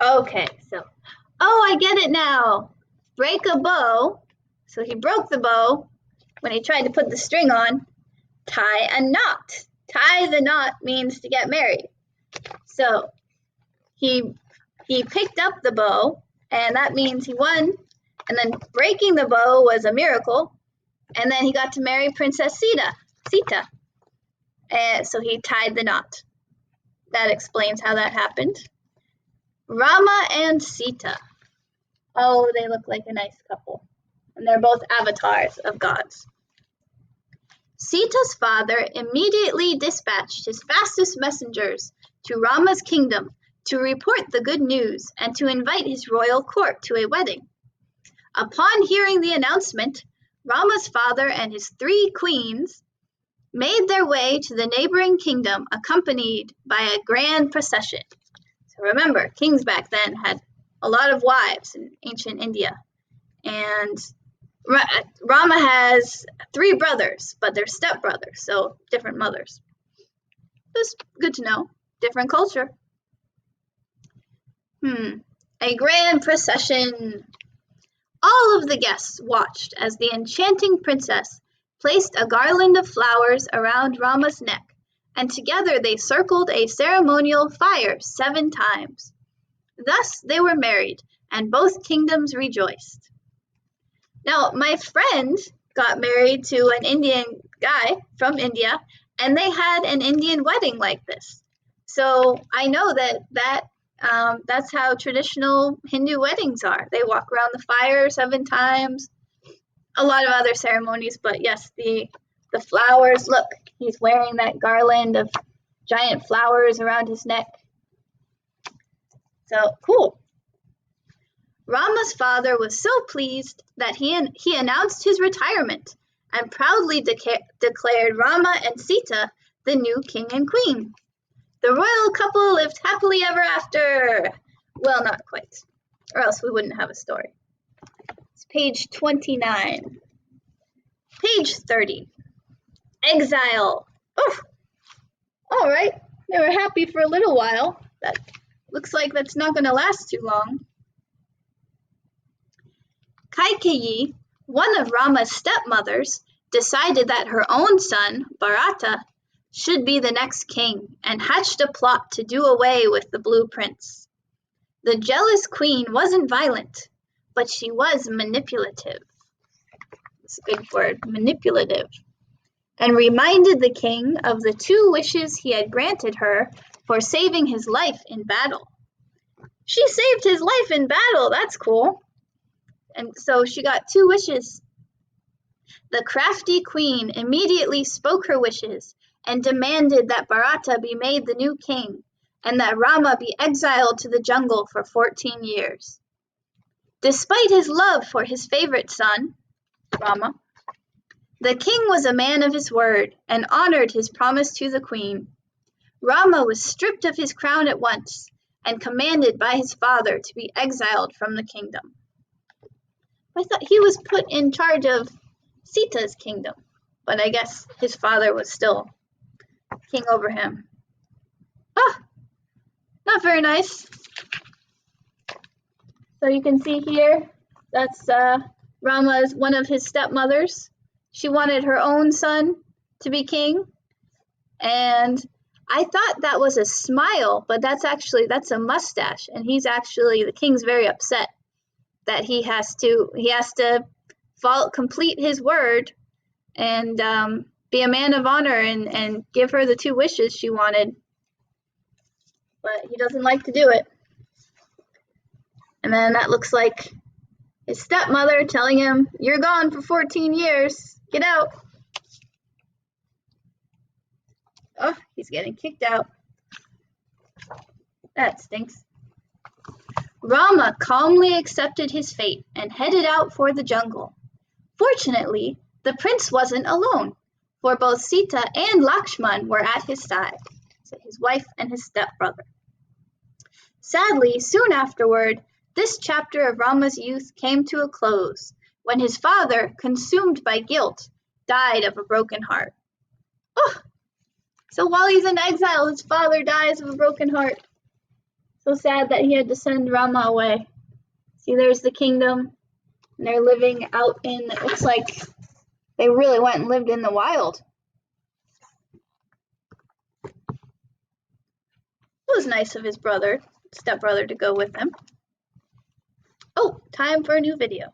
Okay, so, oh, I get it now. Break a bow. So he broke the bow when he tried to put the string on. Tie a knot. Tie the knot means to get married. So he picked up the bow, and that means he won. And then breaking the bow was a miracle. And then he got to marry Princess Sita. And so he tied the knot. That explains how that happened. Rama and Sita. Oh, they look like a nice couple. And they're both avatars of gods. Sita's father immediately dispatched his fastest messengers to Rama's kingdom to report the good news and to invite his royal court to a wedding. Upon hearing the announcement, Rama's father and his 3 queens made their way to the neighboring kingdom accompanied by a grand procession. So remember, kings back then had a lot of wives in ancient India. And Rama has 3 brothers, but they're stepbrothers, so different mothers. That's good to know. Different culture. A grand procession. All of the guests watched as the enchanting princess placed a garland of flowers around Rama's neck, and together they circled a ceremonial fire 7 times. Thus they were married, and both kingdoms rejoiced. Now, my friend got married to an Indian guy from India, and they had an Indian wedding like this. So I know that's how traditional Hindu weddings are. They walk around the fire 7 times. A lot of other ceremonies, but yes, the flowers. Look, he's wearing that garland of giant flowers around his neck. So cool. Rama's father was so pleased that he announced his retirement and proudly declared Rama and Sita the new king and queen. The royal couple lived happily ever after. Well, not quite, or else we wouldn't have a story. It's page 29. Page 30. Exile. Oh, all right. They were happy for a little while. That looks like that's not going to last too long. Kaikeyi, one of Rama's stepmothers, decided that her own son, Bharata, should be the next king and hatched a plot to do away with the Blue Prince. The jealous queen wasn't violent, but she was manipulative. It's a big word, manipulative. And reminded the king of the 2 wishes he had granted her for saving his life in battle. She saved his life in battle, that's cool. And so she got 2 wishes. The crafty queen immediately spoke her wishes and demanded that Bharata be made the new king and that Rama be exiled to the jungle for 14 years. Despite his love for his favorite son, Rama, the king was a man of his word and honored his promise to the queen. Rama was stripped of his crown at once and commanded by his father to be exiled from the kingdom. I thought he was put in charge of Sita's kingdom, but I guess his father was still king over him. Oh, not very nice. So you can see here, that's Rama's one of his stepmothers. She wanted her own son to be king, and I thought that was a smile, but that's a mustache, and the king's very upset that he has to complete his word and be a man of honor and give her the 2 wishes she wanted, but he doesn't like to do it. And then that looks like his stepmother telling him, "You're gone for 14 years, get out." Oh, he's getting kicked out. That stinks. Rama calmly accepted his fate and headed out for the jungle. Fortunately, the prince wasn't alone, for both Sita and Lakshman were at his side, so his wife and his stepbrother. Sadly, soon afterward, this chapter of Rama's youth came to a close, when his father, consumed by guilt, died of a broken heart. Oh, so while he's in exile, his father dies of a broken heart. So sad that he had to send Rama away. See, there's the kingdom, and they're living out in, it looks like they really went and lived in the wild. It was nice of his stepbrother, to go with him. Oh, time for a new video.